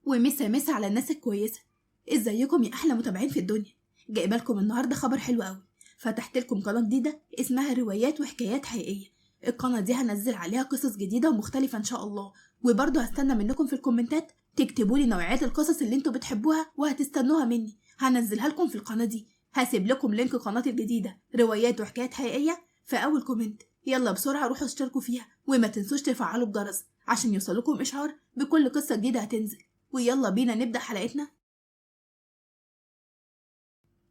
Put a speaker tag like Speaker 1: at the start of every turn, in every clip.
Speaker 1: ومسا مسا على الناس الكويسة. ازيكم يا احلى متابعين في الدنيا؟ جايبه لكم النهارده خبر حلو قوي. فتحت لكم قناه جديده اسمها روايات وحكايات حقيقيه. القناه دي هنزل عليها قصص جديده ومختلفه ان شاء الله، وبرضه هستنى منكم في الكومنتات تكتبوا لي نوعيات القصص اللي انتوا بتحبوها وهتستنوها مني، هنزلها لكم في القناه دي. هسيب لكم لينك قناتي الجديده روايات وحكايات حقيقيه في اول كومنت. يلا بسرعه روحوا اشتركوا فيها وما تنسوش تفعلوا الجرس عشان يوصلكم اشعار بكل قصه جديده هتنزل. ويلا بينا نبدا حلقتنا.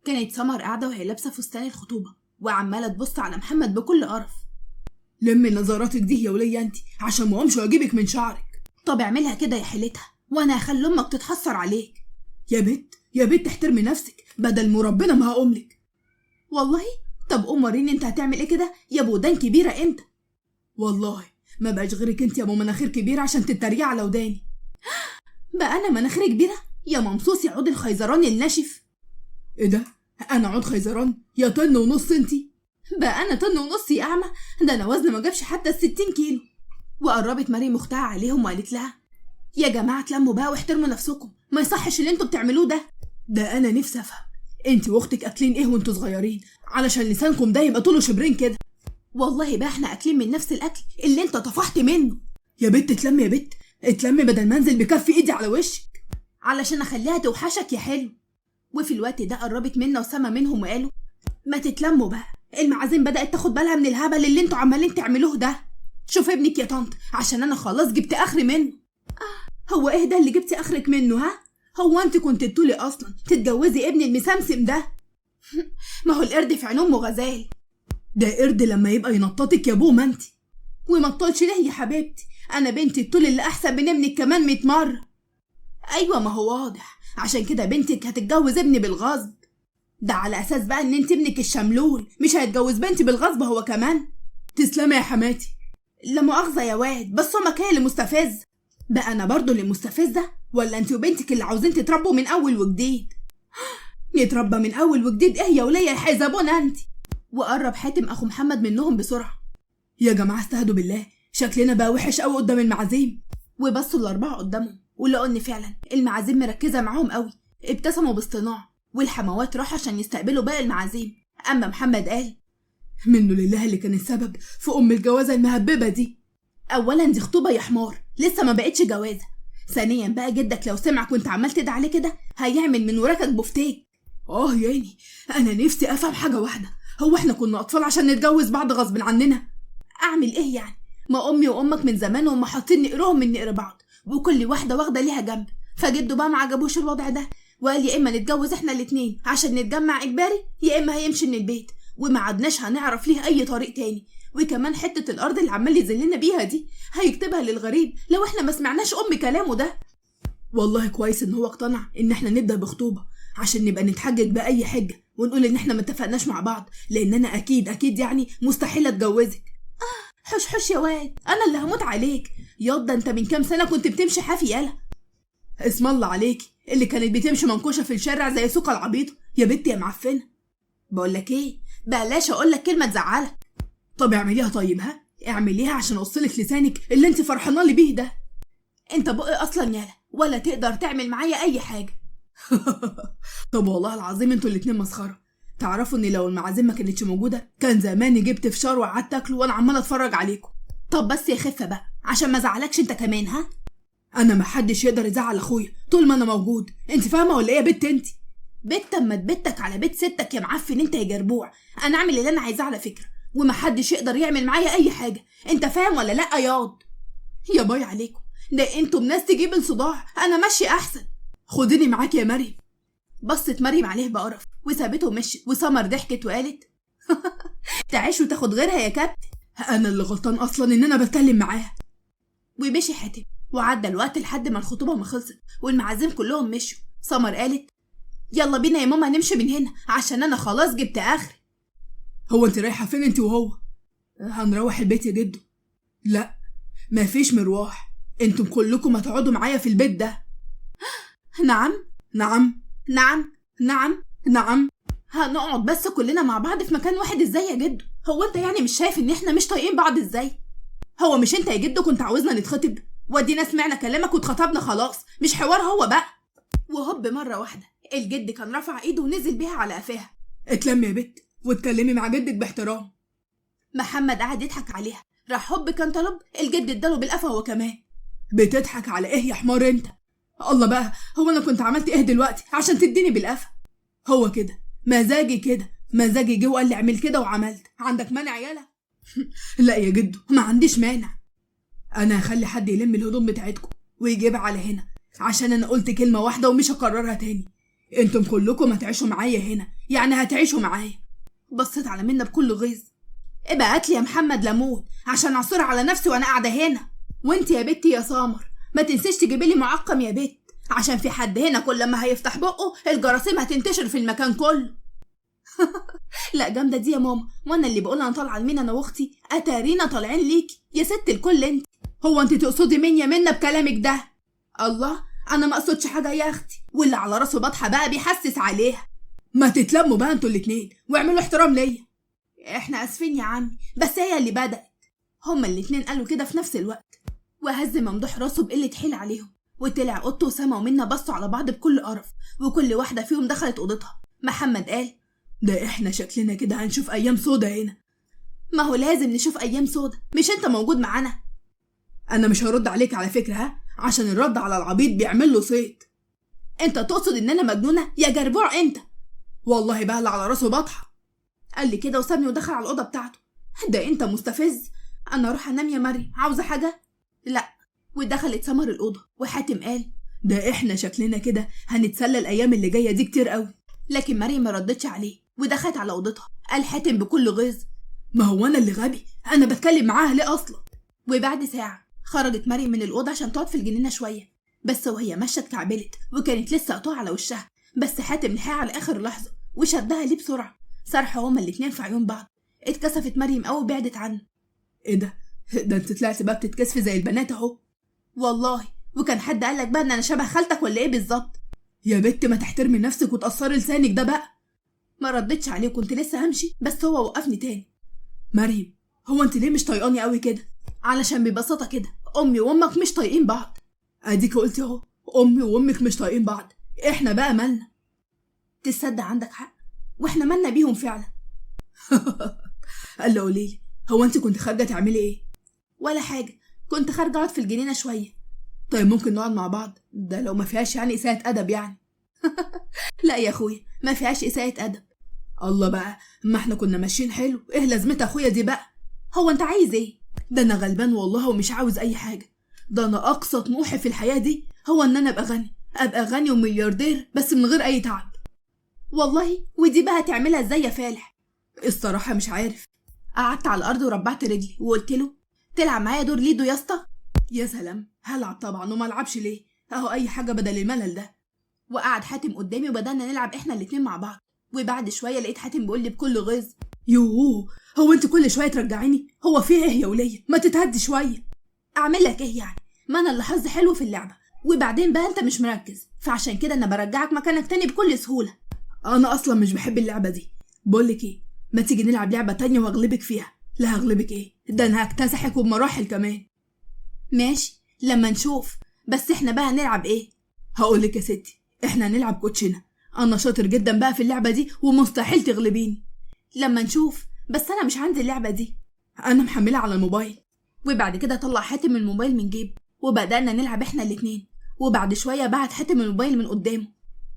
Speaker 1: كانت سمر قاعده وهي لابسه فستان الخطوبه وعماله تبص على محمد بكل قرف.
Speaker 2: لمي نظراتك دي يا وليه انت عشان ما اقومش واجيبك من شعرك.
Speaker 1: طب اعملها كده يا حيلتها وانا هخلي امك تتحسر عليك.
Speaker 2: يا بت احترمي نفسك بدل ما ربنا ما هقوملك.
Speaker 1: والله؟ طب قوم وريني انت هتعمل ايه كده يا بودان كبيره انت.
Speaker 2: والله ما بقاش غيرك انت يا ابو مناخير كبيره عشان تتريقي على وداني.
Speaker 1: بقى انا مناخيري كبيره يا ممصوص يا عود الخيزراني الناشف.
Speaker 2: ايه ده؟ انا عود خيزران يا طن ونص انتي؟
Speaker 1: بقى انا طن ونص يا اعمى، ده انا وزني ما جابش حتى 60 كيلو. وقربت مريم اختها عليهم وقالت لها يا جماعه اتلموا بقى واحترموا نفسكم، ما يصحش اللي انتوا بتعملوه ده.
Speaker 2: ده انا نفسي افهم انتي واختك اكلين ايه وانتوا صغيرين علشان لسانكم ده يبقى طوله شبرين كده.
Speaker 1: والله بقى احنا اكلين من نفس الاكل اللي انت طفحت منه.
Speaker 2: يا بت اتلمي يا بت اتلمي بدل ما انزل بكف ايدي على وشك
Speaker 1: علشان اخليها توحشك يا حلو. وفي الوقت ده قربت منا وسما منهم وقالوا ما تتلموا بقى، المعازيم بدأت تاخد بالها من الهبل اللي انتوا عمالين تعملوه ده. شوف ابنك يا طنط عشان انا خلاص جبت اخري منه. هو ايه ده اللي جبتي اخرك منه ها؟ هو انت كنت تقولي اصلا تتجوزي ابن المسمسم ده؟ ما هو القرد في عين امه غزال.
Speaker 2: ده قرد لما يبقى ينططك يا ابوه ما انت.
Speaker 1: وما تطولش ليه يا حبيبتي، انا بنتي الطول اللي احسن من ابنك كمان 100 مره. ايوه ما هو واضح، عشان كده بنتك هتتجوز ابني بالغصب. ده على اساس بقى ان انت ابنك الشملول مش هيتجوز بنتي بالغصب هو كمان.
Speaker 2: تسلمي يا حماتي.
Speaker 1: لا مؤاخذه يا واد، بس امك هي اللي مستفزه. بقى انا برضو اللي مستفزه ولا انت وبنتك اللي عاوزين تتربوا من اول وجديد؟
Speaker 2: يتربى من اول وجديد ايه يا وليه يا حزبونه انت؟
Speaker 1: وقرب حاتم اخو محمد منهم بسرعه.
Speaker 2: يا جماعه استهدوا بالله، شكلنا بقى وحش قوي قدام المعازيم.
Speaker 1: وبصوا الاربعه قدامهم ولقوا ان فعلا المعازيم مركزه معاهم قوي. ابتسموا باصطناع والحموات راحوا عشان يستقبلوا باقي المعازيم. اما محمد قال
Speaker 2: منه لله اللي كان السبب في الجوازه المهببه دي.
Speaker 1: اولا دي خطوبه يا حمار لسه ما بقتش جوازه. ثانيا بقى جدك لو سمعك وانت عمال تدعي عليه كده هيعمل من وراكك بفتيك.
Speaker 2: يعني انا نفسي افهم حاجه واحده، هو احنا كنا اطفال عشان نتجوز بعض غصب عننا؟
Speaker 1: اعمل ايه يعني؟ ما امي وامك من زمان وهم حاطين نقرهم من نقر بعض وكل واحده واخده ليها جنب. فجده بقى ما عجبوش الوضع ده وقال يا اما نتجوز احنا الاتنين عشان نتجمع اجباري يا اما هيمشي من البيت وما عدناش هنعرف ليه اي طريق تاني. وكمان حته الارض اللي عمال يذلنا بيها دي هيكتبها للغريب لو احنا ما سمعناش كلامه ده.
Speaker 2: والله كويس ان هو اقتنع ان احنا نبدا بخطوبه عشان نبقى نتحجج باي حجه ونقول ان احنا ما اتفقناش مع بعض، لان انا اكيد يعني مستحيل اتجوزك.
Speaker 1: حش يا واد، انا اللي هموت عليك ياض. ده انت من كام سنه كنت بتمشي حافي يالا.
Speaker 2: اسم الله عليكي اللي كانت بتمشي منكوشه في الشارع زي سوق العبيط يا بنتي يا معفنه.
Speaker 1: بقول لك ايه، بلاش اقول لك كلمه تزعلك.
Speaker 2: طب اعمليها طيب، ها اعمليها عشان اوصلك لسانك اللي انت فرحانه لي بيه ده.
Speaker 1: انت بقى اصلا يالا ولا تقدر تعمل معايا اي حاجه.
Speaker 2: طب والله العظيم انتوا الاتنين مسخره. تعرفوا ان لو المعازيم ما كانتش موجوده كان زماني جبت فشار وقعدت اكله وانا عماله اتفرج عليكم.
Speaker 1: طب بس يا خفه بقى عشان ما زعلكش انت كمان. ها
Speaker 2: انا ما حدش يقدر يزعل اخويا طول ما انا موجود، انت فاهمه ولا ايه يا بت انت؟
Speaker 1: بت اما تبتك على بيت ستك يا معفن انت يا جربوع. انا اعمل اللي انا عايزاه على فكره وما حدش يقدر يعمل معايا اي حاجه، انت فاهم ولا لا ياض؟ يا باي عليكم، ده انتوا بناس تجيب الصداع، انا ماشي احسن.
Speaker 2: خديني معاكي يا مريم.
Speaker 1: بصت مريم عليه بقرف وسابته ومشت. وسمر ضحكت وقالت تعيش وتاخد غيرها يا كابتن.
Speaker 2: انا اللي غلطان اصلا ان انا بتكلم معاها.
Speaker 1: ومشي حاتم وعدى الوقت لحد ما الخطوبه ما خلصت والمعازيم كلهم مشوا. سمر قالت يلا بينا يا ماما نمشي من هنا عشان انا خلاص جبت اخري.
Speaker 2: هو انت رايحه فين انت وهو؟ هنروح البيت يا جدو. لا مفيش مروح، انتم كلكم هتقعدوا معايا في البيت ده.
Speaker 1: نعم
Speaker 2: نعم
Speaker 1: نعم
Speaker 2: نعم نعم.
Speaker 1: هنقعد بس كلنا مع بعض في مكان واحد ازاي يا جدو؟ هو انت يعني مش شايف ان احنا مش طايقين بعض ازاي؟ هو مش انت يا جدو كنت عاوزنا نتخطب ودينا سمعنا كلامك واتخطبنا خلاص، مش حوار هو بقى. وهوب مرة واحدة الجد كان رفع ايده ونزل بيها على قفاها.
Speaker 2: اتلمي يا بت واتكلمي مع جدك باحترام.
Speaker 1: محمد قعد يضحك عليها، راح هوب كان طلب الجد اداله بالقفا هو كمان.
Speaker 2: بتضحك على ايه يا حمار انت؟ الله بقى، هو انا كنت عملت ايه دلوقتي عشان تديني بالقفا؟ هو كده مزاجي، كده مزاجي جه وقال لي اعمل كده وعملت. عندك مانع يالا؟ لا يا جدو ما عنديش مانع. انا هخلي حد يلم الهدوم بتاعتكم ويجيبها على هنا، عشان انا قلت كلمه واحده ومش هكررها تاني. انتم كلكم هتعيشوا معايا هنا، يعني هتعيشوا معايا.
Speaker 1: بصيت على منى بكل غيظ. ابقى هاتلي يا محمد ليمون عشان اعصر على نفسي وانا قاعده هنا. وانت يا بنتي يا سامر ما تنسيش تجيبي لي معقم يا بت، عشان في حد هنا كل ما هيفتح بقه الجراثيم هتنتشر في المكان كله. لا جامده دي يا ماما، وانا اللي بقول انا طالعه لمين انا واختي؟ اتارينا طالعين ليكي يا ست الكل انت. هو انت تقصدي مين يا منى بكلامك ده؟ الله انا ما اقصدش حاجه يا اختي، واللي على راسه بطحه بقى بيحسس عليها.
Speaker 2: ما تتلموا بقى انتوا الاتنين واعملوا احترام ليا.
Speaker 1: احنا اسفين يا عمي، بس هي اللي بدأت. هما الاتنين قالوا كده في نفس الوقت، وهز ممدوح راسه بقلة حيل عليهم، وطلع اوضته وسما ومنى بصوا على بعض بكل قرف، وكل واحدة فيهم دخلت اوضتها. محمد قال
Speaker 2: ده احنا شكلنا كده هنشوف ايام سودا هنا.
Speaker 1: ما هو لازم نشوف ايام سودا، مش انت موجود معانا؟
Speaker 2: انا مش هرد عليك على فكرة، ها، عشان الرد على العبيط بيعمل له صيت.
Speaker 1: انت تقصد ان انا مجنونة يا جربوع انت؟
Speaker 2: والله بقى اللي على راسه بطحة.
Speaker 1: قال لي كده وسابني ودخل على الأوضة بتاعته. ده انت مستفز. انا اروح انام يا مريم، عاوزة حاجة؟ لا. ودخلت سمر الأوضة، وحاتم قال
Speaker 2: ده احنا شكلنا كده هنتسلى الأيام اللي جاية دي كتير قوي.
Speaker 1: لكن مريم ما ردتش عليه ودخلت على أوضتها. قال حاتم بكل غيظ
Speaker 2: ما هو أنا اللي غبي، أنا بتكلم معاها ليه أصلا؟
Speaker 1: وبعد ساعة خرجت مريم من الأوضة عشان تقعد في الجنينة شوية، بس وهي ماشية اتكعبلت وكانت لسه قطوع على وشها، بس حاتم لحقها على آخر لحظة وشدها ليه بسرعة. صرحوا هما الاتنين في عيون بعض. اتكسفت مريم قوي وبعدت عنه.
Speaker 2: ايه ده انت طلعت بقى بتتكسفي زي البنات اهو.
Speaker 1: والله وكان حد قالك بقى ان انا شبه خالتك ولا ايه بالظبط؟
Speaker 2: يا بت ما تحترمي نفسك وتقصري لسانك ده بقى.
Speaker 1: ما ردتش عليه وكنت لسه همشي، بس هو وقفني تاني.
Speaker 2: مريم هو انت ليه مش طايقاني قوي كده؟
Speaker 1: علشان ببساطة كده امي وامك مش طايقين بعض.
Speaker 2: اديك قلتي اهو، امي وامك مش طايقين بعض، احنا بقى مالنا؟
Speaker 1: تصدق عندك حق، واحنا مالنا بيهم فعلا.
Speaker 2: قال له قوليلي، هو انت كنت خارجه تعملي ايه؟
Speaker 1: ولا حاجه، كنت خارجه اقعد في الجنينه شويه.
Speaker 2: طيب ممكن نقعد مع بعض، ده لو ما فيهاش يعني اساءة ادب يعني.
Speaker 1: لا يا اخويا ما فيهاش اساءة ادب.
Speaker 2: الله بقى، ما احنا كنا ماشيين حلو، ايه لازمتها اخويا دي بقى؟
Speaker 1: هو انت عايز ايه؟
Speaker 2: ده انا غلبان والله ومش عاوز اي حاجه، ده انا اقصى طموحي في الحياه دي هو ان انا ابقى غني وملياردير بس من غير اي تعب.
Speaker 1: والله ودي بقى هتعملها ازاي يا فالح؟
Speaker 2: الصراحه مش عارف.
Speaker 1: قعدت على الارض وربعت رجلي وقلت له تلعب معايا دور ليدو يا اسطى؟
Speaker 2: يا سلام، هلعب طبعا وما العبش ليه، اهو اي حاجه بدل الملل ده.
Speaker 1: وقعد حاتم قدامي وبدأنا نلعب احنا الاتنين مع بعض، وبعد شويه لقيت حاتم بيقول لي بكل غيظ
Speaker 2: يوه، هو انت كل شويه ترجعيني؟ هو في ايه يا وليه؟ ما تتهدي شويه.
Speaker 1: اعمل لك ايه يعني؟ ما انا اللي حظي حلو في اللعبه، وبعدين بقى انت مش مركز، فعشان كده انا برجعك مكانك تاني بكل سهوله.
Speaker 2: انا اصلا مش بحب اللعبه دي. بقولك ايه، ما تيجي نلعب لعبه تانية واغلبك فيها؟ لا هغلبك ايه، ده انا هكتسحك وبمراحل كمان.
Speaker 1: ماشي لما نشوف، بس احنا بقى هنلعب ايه؟
Speaker 2: هقولك يا ستي، احنا هنلعب كوتشينه، انا شاطر جدا بقى في اللعبه دي ومستحيل تغلبيني.
Speaker 1: لما نشوف، بس انا مش عندي اللعبه دي،
Speaker 2: انا محملها على الموبايل.
Speaker 1: وبعد كده طلع حاتم الموبايل من جيبه وبدأنا نلعب احنا الاتنين، وبعد شويه بعت حاتم الموبايل من قدامه.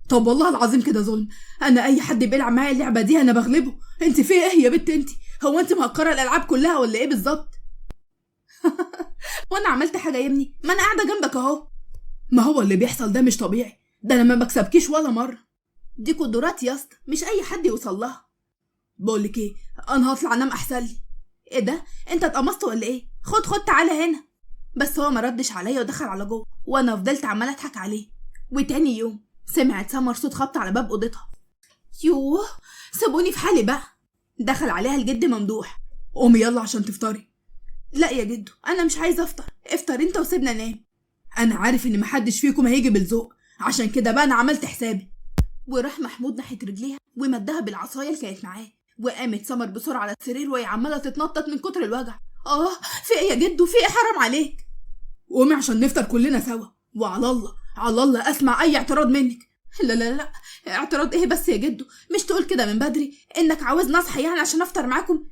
Speaker 2: طب والله العظيم كده ظلم، انا اي حد بيلعب معايا اللعبه دي انا بغلبه. انت في ايه يا بنت انت؟ هو انت مهكره الالعاب كلها ولا ايه بالظبط؟
Speaker 1: وانا عملت حاجه يا ابني؟ ما انا قاعده جنبك اهو.
Speaker 2: ما هو اللي بيحصل ده مش طبيعي، ده انا ما بكسبكيش ولا مره.
Speaker 1: دي قدرات يا اسطى مش اي حد يوصل لها.
Speaker 2: بقولك ايه، انا هطلع انام احسن لي.
Speaker 1: ايه ده، انت اتقمصت ولا ايه؟ خد تعالى هنا. بس هو ما ردش عليا ودخل على جوه، وانا فضلت عماله اضحك عليه. وتاني يوم سمعت سمر صوت خبط على باب اوضتها. يوه سيبوني في حالي بقى. دخل عليها الجد ممدوح.
Speaker 2: قومي يلا عشان تفطري.
Speaker 1: لا يا جدو انا مش عايزه افطر، افطر انت وسيبنا نام.
Speaker 2: انا عارف ان محدش فيكم هيجي بالذوق، عشان كده بقى انا عملت حسابي.
Speaker 1: وراح محمود ناحيه رجليها ومدها بالعصايه اللي كانت معاه، وقامت سمر بسرعه على السرير وهي عماله تتنطط من كتر الوجع. في ايه يا جدو، في ايه؟ حرام عليك.
Speaker 2: قومي عشان نفطر كلنا سوا، وعلى الله على الله اسمع اي اعتراض منك.
Speaker 1: لا لا لا، اعتراض ايه بس يا جدو؟ مش تقول كده من بدري انك عاوز اصحى يعني عشان افطر معاكم؟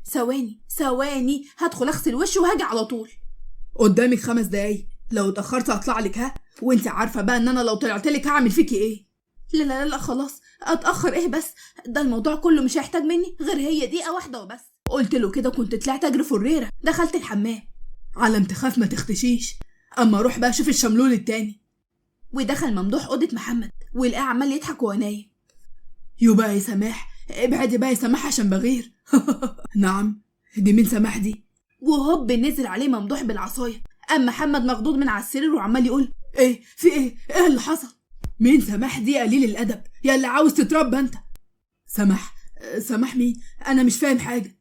Speaker 1: ثواني هدخل اغسل وشي وهاجي على طول.
Speaker 2: قدامك 5 دقايق، لو اتاخرت هطلع لك. ها، وانت عارفه بقى ان انا لو طلعت لك هعمل فيكي ايه.
Speaker 1: لا لا لا خلاص، اتاخر ايه بس؟ ده الموضوع كله مش هيحتاج مني غير هي دقيقه واحده وبس. قلت له كده كنت طلعت اجري فريره، دخلت الحمام.
Speaker 2: علم تخاف ما تختشيش. اما اروح بقى اشوف الشملول التاني.
Speaker 1: ودخل ممدوح اوضه محمد ولقاه عمال يضحك وهو نايم.
Speaker 2: يبقى يا سماح، ابعدي بقى يا سماح عشان بغير. نعم، دي مين سماح دي؟
Speaker 1: وهوب نزل عليه ممدوح بالعصايه. اما محمد مخضوض من على السرير وعمال يقول
Speaker 2: ايه في ايه اللي حصل؟ مين سماح دي قليل الادب يا اللي عاوز تتربى انت؟ سماح مين؟ انا مش فاهم حاجه.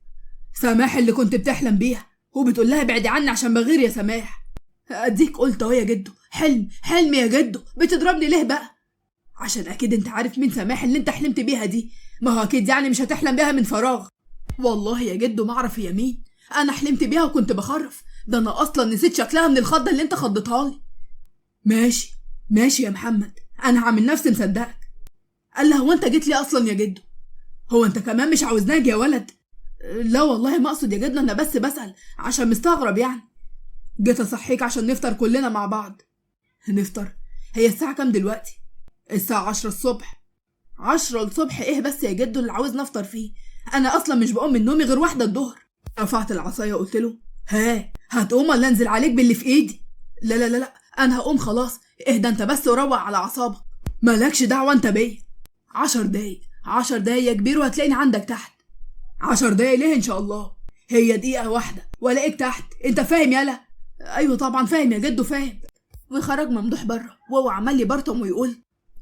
Speaker 2: سماح اللي كنت بتحلم بيها وبتقول لها ابعدي عني عشان بغير يا سماح. اديك قلت اهو يا جدو، حلم يا جدو. بتضربني ليه بقى؟ عشان اكيد انت عارف مين سماح اللي انت حلمت بيها دي. ما هو اكيد يعني مش هتحلم بيها من فراغ.
Speaker 1: والله يا جدو ما اعرف هي مين. انا حلمت بيها وكنت بخرف. ده انا اصلا نسيت شكلها من الخضه اللي انت خضتها لي.
Speaker 2: ماشي يا محمد، انا هعمل نفسي مصدقك. قال لها هو انت جيت لي اصلا يا جدو؟ هو انت كمان مش عاوزني اجي يا ولد؟ لا والله ما اقصد يا جدو، انا بس بسأل عشان مستغرب يعني. جيت اصحيك عشان نفطر كلنا مع بعض. نفطر؟ هي الساعه كام دلوقتي؟ الساعه 10 الصبح.
Speaker 1: 10 الصبح ايه بس يا جدو اللي عاوز نفطر فيه؟ انا اصلا مش بقوم من نومي غير 1 الظهر.
Speaker 2: رفعت العصايه وقلت له هتقوم ولا انزل عليك باللي في ايدي؟
Speaker 1: لا انا هقوم خلاص. اهدى انت بس وروق على اعصابك.
Speaker 2: مالكش دعوه انت بيا.
Speaker 1: 10 دقايق 10 دقايق يا كبير وهتلاقيني عندك تحت.
Speaker 2: 10 دقايق ليه ان شاء الله؟ هي دقيقه واحده والاقيك تحت. انت فاهم يالا؟
Speaker 1: ايوه طبعا فاهم يا جدو فاهم. وخرج ممدوح بره وهو عمال يبرطم ويقول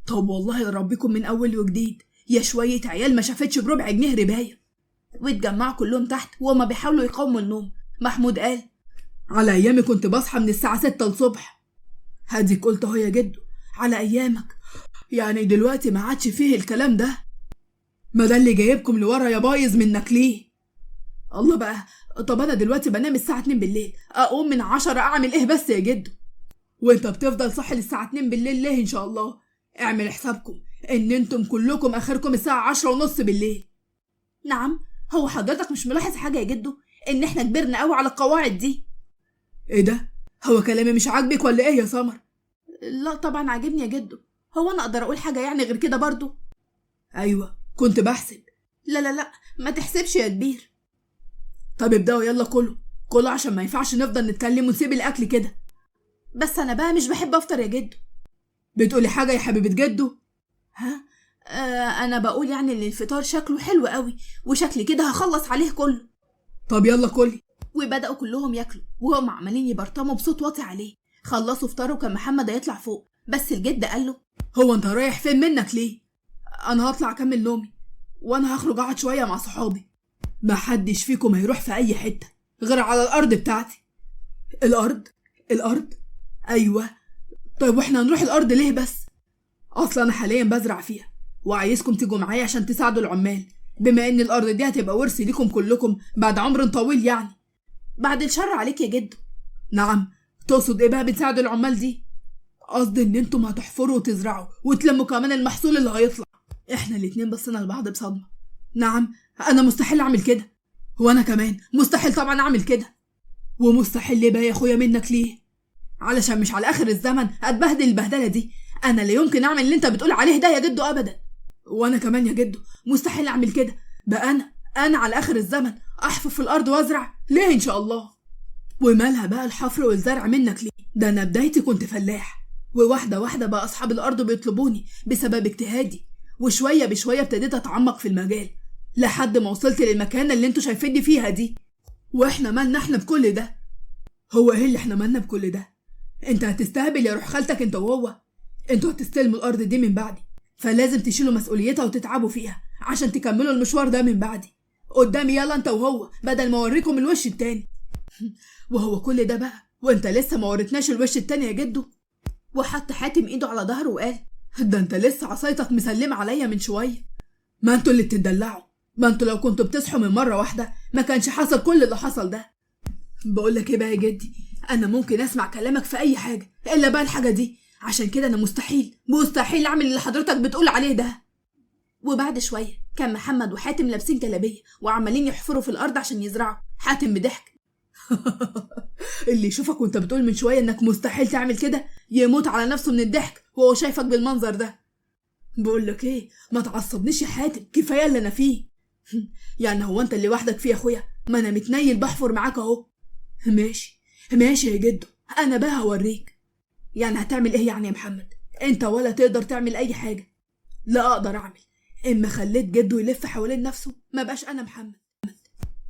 Speaker 1: طب والله لربكم من اول وجديد يا شويه عيال ما شافتش بربع جنيه ربايه. واتجمعوا كلهم تحت وهما بيحاولوا يقاوموا النوم. محمود قال
Speaker 2: على ايامي كنت بصحى من الساعه 6 الصبح. هاديك قلت اهو يا جدو على ايامك، يعني دلوقتي ما عادش فيه الكلام ده. ما ده اللي جايبكم لورا يا بايظ منك ليه؟
Speaker 1: الله بقى. طب انا دلوقتي بنام الساعه 2 بالليل، اقوم من 10 اعمل ايه بس يا جدو؟
Speaker 2: وانت بتفضل صاحي للساعه 2 بالليل ليه ان شاء الله؟ اعمل حسابكم ان انتم كلكم اخركم الساعه 10 ونص بالليل.
Speaker 1: نعم، هو حضرتك مش ملاحظ حاجه يا جدو؟ ان احنا كبرنا قوي على القواعد دي.
Speaker 2: ايه ده؟ هو كلامي مش عاجبك ولا ايه يا سمر؟
Speaker 1: لا طبعا عاجبني يا جدو. هو انا اقدر اقول حاجه يعني غير كده برضو؟
Speaker 2: ايوه كنت بحسب.
Speaker 1: لا ما تحسبش يا كبير.
Speaker 2: طب ابداوا يلا كلوا عشان ما ينفعش نفضل نتكلم ونسيب الاكل كده.
Speaker 1: بس انا بقى مش بحب افطر يا جدو.
Speaker 2: بتقولي حاجه يا حبيبه جدو؟
Speaker 1: انا بقول يعني ان الفطار شكله حلو قوي وشكلي كده هخلص عليه كله.
Speaker 2: طب يلا كلي.
Speaker 1: وبداوا كلهم ياكلوا وهم عمالين يبرطموا بصوت واطي عليه. خلصوا فطاروا كان محمد هيطلع فوق، بس الجد قال له
Speaker 2: هو انت رايح فين منك ليه؟ انا هطلع اكمل نومي وانا هخرج اقعد شويه مع صحابي. ما حدش فيكم هيروح في اي حته غير على الارض بتاعتي. الارض؟ ايوه. طيب واحنا هنروح الارض ليه بس؟ اصلا انا حاليا بزرع فيها وعايزكم تيجوا معايا عشان تساعدوا العمال، بما ان الارض دي هتبقى ورث ليكم كلكم بعد عمر طويل يعني.
Speaker 1: بعد الشر عليك يا جدو.
Speaker 2: نعم، تقصد ايه بقى بتساعدوا العمال دي؟ قصدي ان انتم هتحفروا وتزرعوا وتلموا كمان المحصول اللي هيطلع.
Speaker 1: احنا الاتنين بصينا لبعض بصدمه.
Speaker 2: نعم، انا مستحيل اعمل كده. وانا كمان مستحيل طبعا اعمل كده. ومستحيل ليه بقى يا اخويا منك ليه؟ علشان مش على اخر الزمن اتبهدل البهدله دي. انا لا يمكن اعمل اللي انت بتقول عليه ده يا جدو ابدا. وانا كمان يا جدو مستحيل اعمل كده. بقى انا على اخر الزمن احفر في الارض وازرع ليه ان شاء الله؟ ومالها بقى الحفر والزرع منك ليه؟ ده انا بدايتي كنت فلاح، وواحده واحده بقى اصحاب الارض بيطلبوني بسبب اجتهادي، وشويه بشويه ابتديت اتعمق في المجال لحد ما وصلت للمكانه اللي انتوا شايفيني فيها دي. واحنا مالنا احنا بكل ده؟ هو ايه اللي احنا مالنا بكل ده؟ انت هتستهبل يا روح خالتك انت وهو. انتوا هتستلموا الارض دي من بعدي، فلازم تشيلوا مسؤوليتها وتتعبوا فيها عشان تكملوا المشوار ده من بعدي. قدامي يلا انت وهو بدل ما اوريكم الوش التاني. وهو كل ده بقى وانت لسه ما وريتناش الوش التاني يا جدو؟
Speaker 1: وحط حاتم ايده على ظهره وقال
Speaker 2: ده انت لسه عصايتك مسلمه عليا من شويه. ما انتوا اللي بتدلعوا. ما انتوا لو كنتوا بتصحوا من مره واحده ما كانش حصل كل اللي حصل ده. بقول لك ايه بقى يا جدي، انا ممكن اسمع كلامك في اي حاجه الا بقى الحاجه دي، عشان كده انا مستحيل اعمل اللي حضرتك بتقول عليه ده.
Speaker 1: وبعد شويه كان محمد وحاتم لابسين جلابيه وعمالين يحفروا في الارض عشان يزرعوا. حاتم بضحك
Speaker 2: اللي يشوفك وانت بتقول من شويه انك مستحيل تعمل كده يموت على نفسه من الضحك وهو شايفك بالمنظر ده. بقول لك ايه، ما تعصبنيش يا حاتم، كفايه اللي انا فيه. يعني هو انت اللي وحدك فيه يا اخويا؟ ما انا متنيل بحفر معاك اهو. ماشي يا جدو، انا بقى هوريك. يعني هتعمل ايه يعني يا محمد؟ انت ولا تقدر تعمل اي حاجه. لا اقدر اعمل، اما خليت جدو يلف حوالين نفسه ما بقاش انا محمد.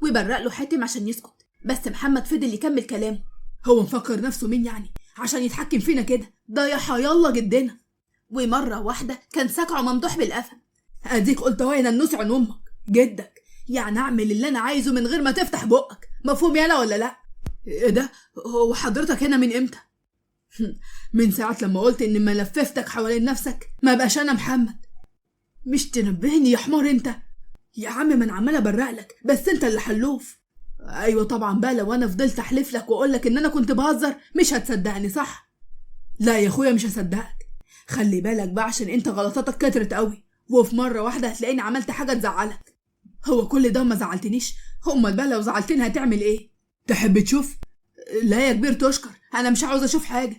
Speaker 1: وبرق له حاتم عشان يسكت، بس محمد فضل يكمل كلامه.
Speaker 2: هو مفكر نفسه مين يعني عشان يتحكم فينا كده؟ ده يا حيالله جدنا.
Speaker 1: ومره واحده كان ساكعه ممدوح بالقفا.
Speaker 2: اديك قلت اهو يا ننوس عن امك جدك، يعني اعمل اللي انا عايزه من غير ما تفتح بقك، مفهوم يالا ولا لا؟ ايه ده؟ هو حضرتك هنا من امتى؟ من ساعة لما قلت ان ما لففتك حوالين نفسك ما بقاش انا محمد. مش تنبهني يا حمار انت. يا عم ما انا عمال ابرق لك بس انت اللي حلوف. ايوه طبعا بقى، لو انا فضلت احلف لك واقول لك ان انا كنت بهزر مش هتصدقني صح؟ لا يا اخويا مش هصدقك. خلي بالك بقى عشان انت غلطاتك كترت قوي، وفي مره واحده هتلاقيني عملت حاجه تزعلك. هو كل ده ما زعلتنيش؟ امال بقى لو زعلتني هتعمل ايه؟ تحب تشوف؟ لا يا كبير تشكر، انا مش عاوز اشوف حاجه.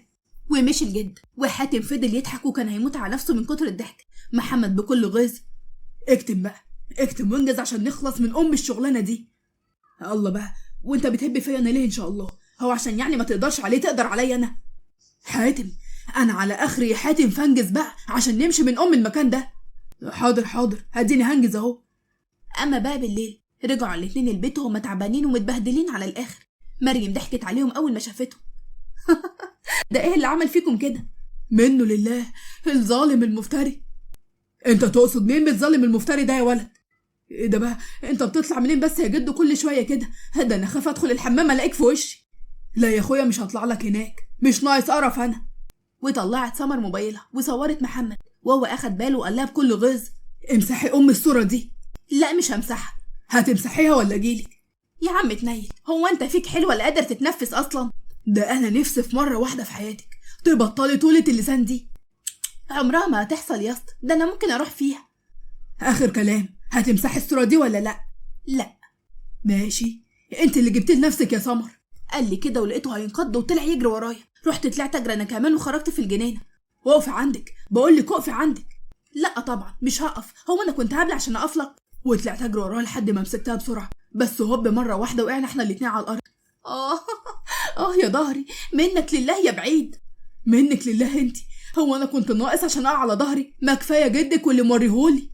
Speaker 1: ومشي الجد وحاتم فضل يضحك وكان هيموت على نفسه من كتر الضحك. محمد بكل غيظ:
Speaker 2: اكتم وانجز عشان نخلص من الشغلانه دي. الله بقى، وانت بتحب فيا انا ليه ان شاء الله؟ هو عشان يعني ما تقدرش عليه تقدر عليا انا؟ حاتم انا على اخري يا حاتم، فانجز بقى عشان نمشي من المكان ده. حاضر هديني هنجز اهو.
Speaker 1: اما بقى بالليل رجعوا الاتنين البيت وهما تعبانين ومتبهدلين على الاخر. مريم ضحكت عليهم اول ما شافتهم.
Speaker 2: ده ايه اللي عمل فيكم كده؟ منه لله، الظالم المفتري. انت تقصد مين بالظالم المفتري ده يا ولد؟ ايه ده بقى؟ انت بتطلع منين بس يا جدو كل شويه كده؟ ده انا خاف ادخل الحمام الاقيك في وشي. لا يا اخويا مش هطلع لك هناك، مش ناقص قرف انا.
Speaker 1: وطلعت سمر موبايلها وصورت محمد وهو اخد باله وقال لها بكل غيظ:
Speaker 2: امسحي الصوره دي.
Speaker 1: لا مش همسحها.
Speaker 2: هتمسحيها ولا اجيلك؟
Speaker 1: يا عم تنيل، هو انت فيك حلو ولا قادر تتنفس اصلا؟
Speaker 2: ده انا نفسي في مره واحده في حياتك تبطلي طولة اللسان دي.
Speaker 1: عمرها ما هتحصل يا اسطى، ده انا ممكن اروح فيها.
Speaker 2: اخر كلام، هتمسحي الصوره دي ولا لا؟
Speaker 1: لا.
Speaker 2: ماشي، انت اللي جبتي لنفسك يا سمر.
Speaker 1: قال لي كده ولقيته هينقض وطلع يجري ورايا. رحت طلعت اجري انا كمان وخرجت في الجنينه.
Speaker 2: وقفي عندك، بقول لك اقفي عندك.
Speaker 1: لا طبعا مش هقف، هو انا كنت هبل عشان اقف لك؟
Speaker 2: وطلعت اجري وراها لحد ما مسكتها بسرعه، بس هوب مره واحده وقعنا احنا الاتنين على الارض.
Speaker 1: يا ظهري، منك لله يا بعيد.
Speaker 2: منك لله انت؟ هو انا كنت ناقص عشان اقع على ظهري؟ ما كفايه جدك واللي موريهولي.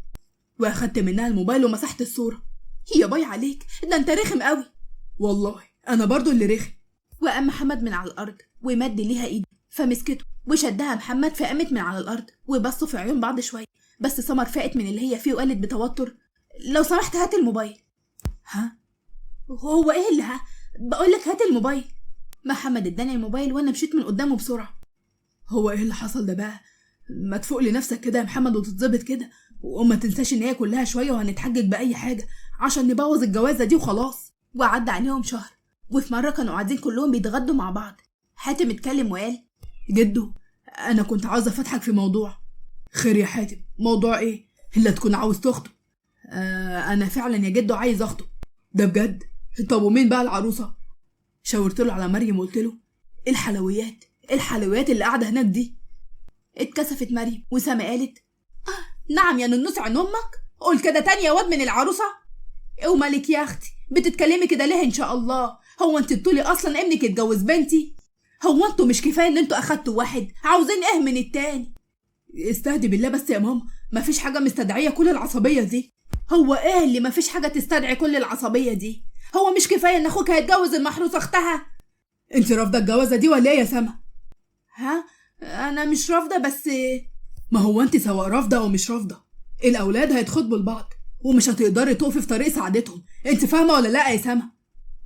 Speaker 2: واخدت منها الموبايل ومسحت الصوره.
Speaker 1: يا باي عليك، ده انت رخم قوي.
Speaker 2: والله انا برضو اللي رخم.
Speaker 1: وقام محمد من على الارض ومد ليها ايده فمسكته وشدها محمد فقامت من على الارض وبصوا في عيون بعض شويه. بس سمر فاقت من اللي هي فيه وقالت بتوتر: لو سمحت هات الموبايل.
Speaker 2: ها؟
Speaker 1: هو ايه اللي بقول لك هات الموبايل. محمد اداني الموبايل وانا مشيت من قدامه بسرعه.
Speaker 2: هو ايه اللي حصل ده بقى؟ ما تفوق لنفسك كده يا محمد وتتظبط كده، وما تنساش ان هي كلها شويه وهنتحجج باي حاجه عشان نبوظ الجوازه دي وخلاص.
Speaker 1: وعدى عليهم شهر، وفي مره كانوا قاعدين كلهم بيتغدوا مع بعض. حاتم اتكلم وقال:
Speaker 2: جدو انا كنت عاوزه افتحك في موضوع. خير يا حاتم؟ موضوع ايه؟ الا تكون عاوز تخطب؟ انا فعلا يا جدو عايز اخطب. ده بجد؟ طب ومين بقى العروسه؟ شاورت له على مريم وقلت له: الحلويات اللي قاعده هناك دي.
Speaker 1: اتكسفت مريم وسما قالت: نعم يا ننوس عن امك، قول كده تاني يا واد من العروسه. ومالك يا اختي بتتكلمي كده ليه ان شاء الله؟ هو انت بتقولي اصلا ابنك اتجوز بنتي؟ هو انتوا مش كفايه ان انتوا اخدتوا واحد، عاوزين ايه من التاني؟
Speaker 2: استهدي بالله بس يا ماما، مفيش حاجه مستدعيه كل العصبيه دي.
Speaker 1: هو ايه اللي مفيش حاجه تستدعي كل العصبيه دي؟ هو مش كفايه ان اخوك هيتجوز المحروسه اختها؟
Speaker 2: انت رافضه الجوازه دي ولا ايه يا سما؟
Speaker 1: انا مش رافضه، بس
Speaker 2: ما هو انت سواء رافضه او مش رافضه الاولاد هيتخطبوا لبعض ومش هتقدري تقفي في طريق سعادتهم. انت فاهمه ولا لا يا سما؟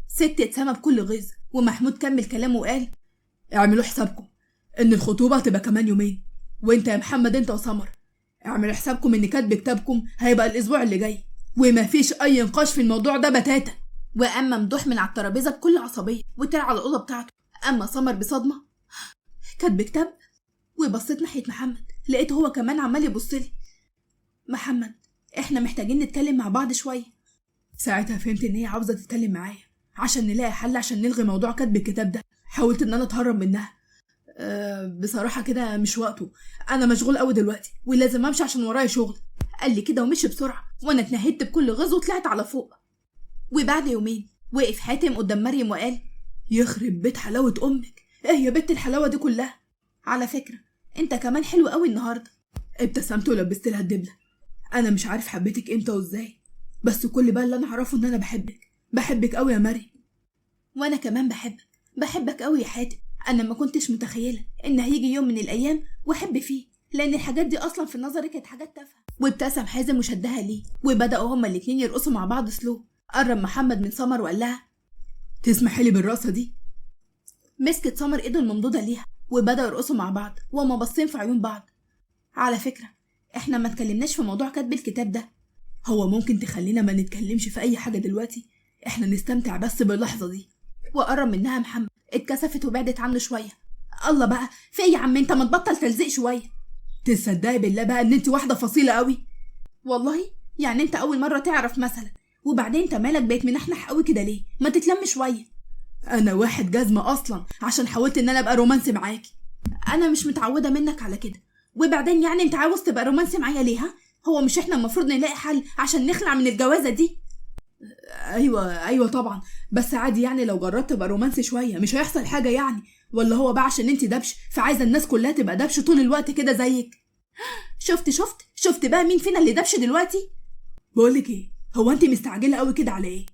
Speaker 1: سكتت سما بكل غيظ. ومحمود كمل كلامه وقال:
Speaker 2: اعملوا حسابكم ان الخطوبه هتبقى كمان يومين، وانت يا محمد انت وسمر اعملوا حسابكم ان كاتب كتابكم هيبقى الاسبوع اللي جاي، ومفيش اي نقاش في الموضوع ده بتاتا.
Speaker 1: واما ممدوح من على الترابيزه بكل عصبيه وطلع على الاوضه بتاعته. اما سمر بصدمه كاتب كتاب. وبصيت ناحيه محمد، لقيته هو كمان عمال يبصلي. محمد، احنا محتاجين نتكلم مع بعض شويه.
Speaker 2: ساعتها فهمت ان هي عاوزه تتكلم معايا عشان نلاقي حل، عشان نلغي موضوع كتب الكتاب ده. حاولت ان انا اتهرب منها. بصراحه كده مش وقته، انا مشغول قوي دلوقتي ولازم امشي عشان ورايا شغل.
Speaker 1: قال لي كده ومشي بسرعه، وانا اتنهدت بكل غيظ وطلعت على فوق. وبعد يومين وقف حاتم قدام مريم وقال:
Speaker 2: يخرب بيت حلاوه امك، ايه يا بنت الحلاوه دي كلها؟
Speaker 1: على فكره انت كمان حلو قوي النهارده.
Speaker 2: ابتسمت ولبست لها الدبله. انا مش عارف حبيتك امتى وازاي، بس كل بقى اللي انا اعرفه ان انا بحبك قوي يا مريم.
Speaker 1: وانا كمان بحبك قوي يا حاتم. انا ما كنتش متخيله ان هيجي يوم من الايام واحب فيه، لان الحاجات دي اصلا في نظري كانت حاجات تافهه. وابتسم حازم وشدها ليه، وبداوا هما الاتنين يرقصوا مع بعض سلو. قرب محمد من سمر وقال لها:
Speaker 2: تسمحي لي بالرقصه دي؟
Speaker 1: مسكت سمر ايده الممدوده ليها وبداوا يرقصوا مع بعض وهما باصين في عيون بعض. على فكره احنا ما اتكلمناش في موضوع كتب الكتاب ده.
Speaker 2: هو ممكن تخلينا ما نتكلمش في اي حاجه دلوقتي؟ احنا نستمتع بس باللحظه دي.
Speaker 1: وقرب منها محمد، اتكسفت وبعدت عنه شويه. الله بقى، في ايه يا عم انت؟ ما تبطل تلزيق شويه.
Speaker 2: تصدقي بالله بقى ان انت واحده فصيله قوي.
Speaker 1: والله يعني انت اول مره تعرف مثلا؟ وبعدين انت مالك بقيت منحنح قوي كده ليه؟ ما تتلم شويه.
Speaker 2: انا واحد جزمه اصلا عشان حاولت ان انا ابقى رومانسي معاكي.
Speaker 1: انا مش متعوده منك على كده. وبعدين يعني انت عاوز تبقى رومانسي معايا ليه؟ ها، هو مش احنا المفروض نلاقي حل عشان نخلع من الجوازه دي؟
Speaker 2: ايوه طبعا، بس عادي يعني لو جربت ابقى رومانسي شويه مش هيحصل حاجه يعني. ولا هو بقى عشان انت دبش فعايزه الناس كلها تبقى دبش طول الوقت كده زيك؟
Speaker 1: شفت بقى مين فينا اللي دبش دلوقتي؟
Speaker 2: بقولك ايه، هو انت مستعجله قوي كده على ايه؟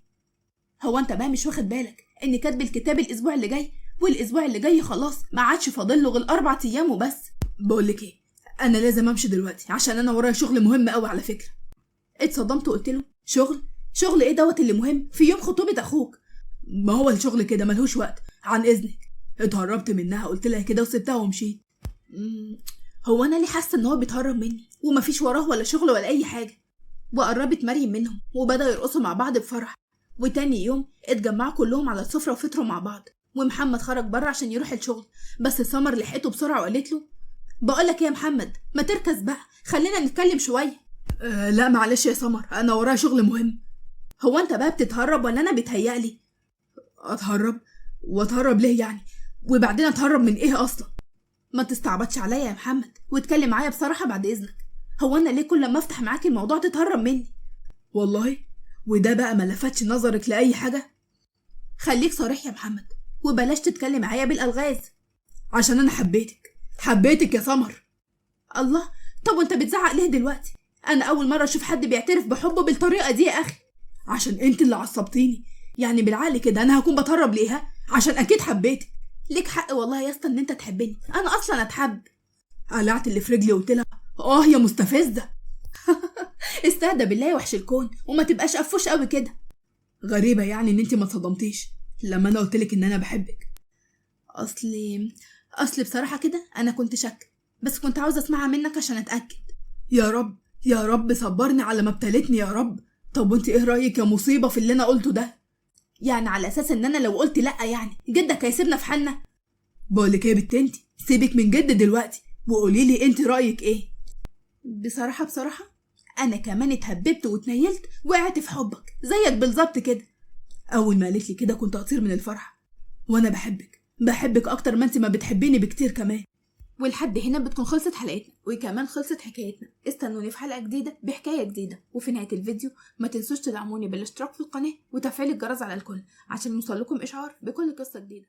Speaker 1: هو انت بقى مش واخد بالك ان كاتب الكتاب الاسبوع اللي جاي، والاسبوع اللي جاي خلاص ما عادش فاضل له غير 4 ايام وبس.
Speaker 2: بقولك ايه، انا لازم امشي دلوقتي عشان انا ورايا شغل مهم قوي على فكره.
Speaker 1: اتصدمت وقلت له: شغل ايه دوت اللي مهم في يوم خطوبه اخوك؟
Speaker 2: ما هو الشغل كده ملهوش وقت، عن اذنك. اتهربت منها، قلت لها كده وسبتها ومشيت.
Speaker 1: هو انا ليه حاسه ان هو بيتهرب مني ومفيش وراه ولا شغل ولا اي حاجه؟ وقربت مريم منهم وبداوا يرقصوا مع بعض بفرح. وتاني يوم اتجمعوا كلهم على السفره وفطروا مع بعض. ومحمد خرج بره عشان يروح الشغل، بس سمر لحقته بسرعه وقالت له: بقولك ايه يا محمد، ما تركز بقى، خلينا نتكلم شويه.
Speaker 2: لا معلش يا سمر، انا ورايا شغل مهم.
Speaker 1: هو انت بقى بتتهرب ولا انا بيتهيألي؟
Speaker 2: واتهرب ليه يعني؟ وبعدين اتهرب من ايه اصلا؟
Speaker 1: ما تستعبطش عليا يا محمد واتكلم معايا بصراحه بعد اذنك. هو انا ليه كل ما افتح معاك الموضوع تتهرب مني؟
Speaker 2: والله وده بقى ما لفتش نظرك لاي حاجه؟
Speaker 1: خليك صريح يا محمد وبلاش تتكلم معايا بالالغاز.
Speaker 2: عشان انا حبيتك يا سمر.
Speaker 1: الله، طب وانت بتزعق ليه دلوقتي؟ انا اول مره اشوف حد بيعترف بحبه بالطريقه دي يا اخي.
Speaker 2: عشان انت اللي عصبتيني، يعني بالعقل كده انا هكون بتهرب ليها؟ عشان اكيد حبيتك.
Speaker 1: ليك حق والله يا اسطى ان انت تحبني، انا اصلا اتحب.
Speaker 2: قلعت اللي في رجلي وقلت لها: يا مستفزه.
Speaker 1: استهدى بالله يا وحش الكون وما تبقاش قفوش قوي كده.
Speaker 2: غريبه يعني ان انت ما اتصدمتيش لما انا قلتلك ان انا بحبك.
Speaker 1: اصلي بصراحه كده انا كنت شك، بس كنت عاوزه اسمعها منك عشان اتاكد.
Speaker 2: يا رب صبرني على ما ابتلتني يا رب. طب وانت ايه رايك يا مصيبه في اللي انا قلته ده؟
Speaker 1: يعني على اساس ان انا لو قلت لا يعني جدك هيسيبنا في حالنا؟
Speaker 2: بقولك ايه يا بنت انت، سيبك من جد دلوقتي وقولي لي انت رايك ايه.
Speaker 1: بصراحه انا كمان اتهببت واتنيلت وقعت في حبك زيك بالظبط كده.
Speaker 2: اول ما قالت لي كده كنت اطير من الفرحه. وانا بحبك اكتر ما انت ما بتحبيني بكتير كمان.
Speaker 1: ولحد هنا بتكون خلصت حلقتنا وكمان خلصت حكايتنا. استنوني في حلقة جديدة بحكاية جديدة. وفي نهاية الفيديو ما تنسوش تدعموني بالاشتراك في القناة وتفعيل الجرس على الكل عشان يوصلكم إشعار بكل قصة جديدة.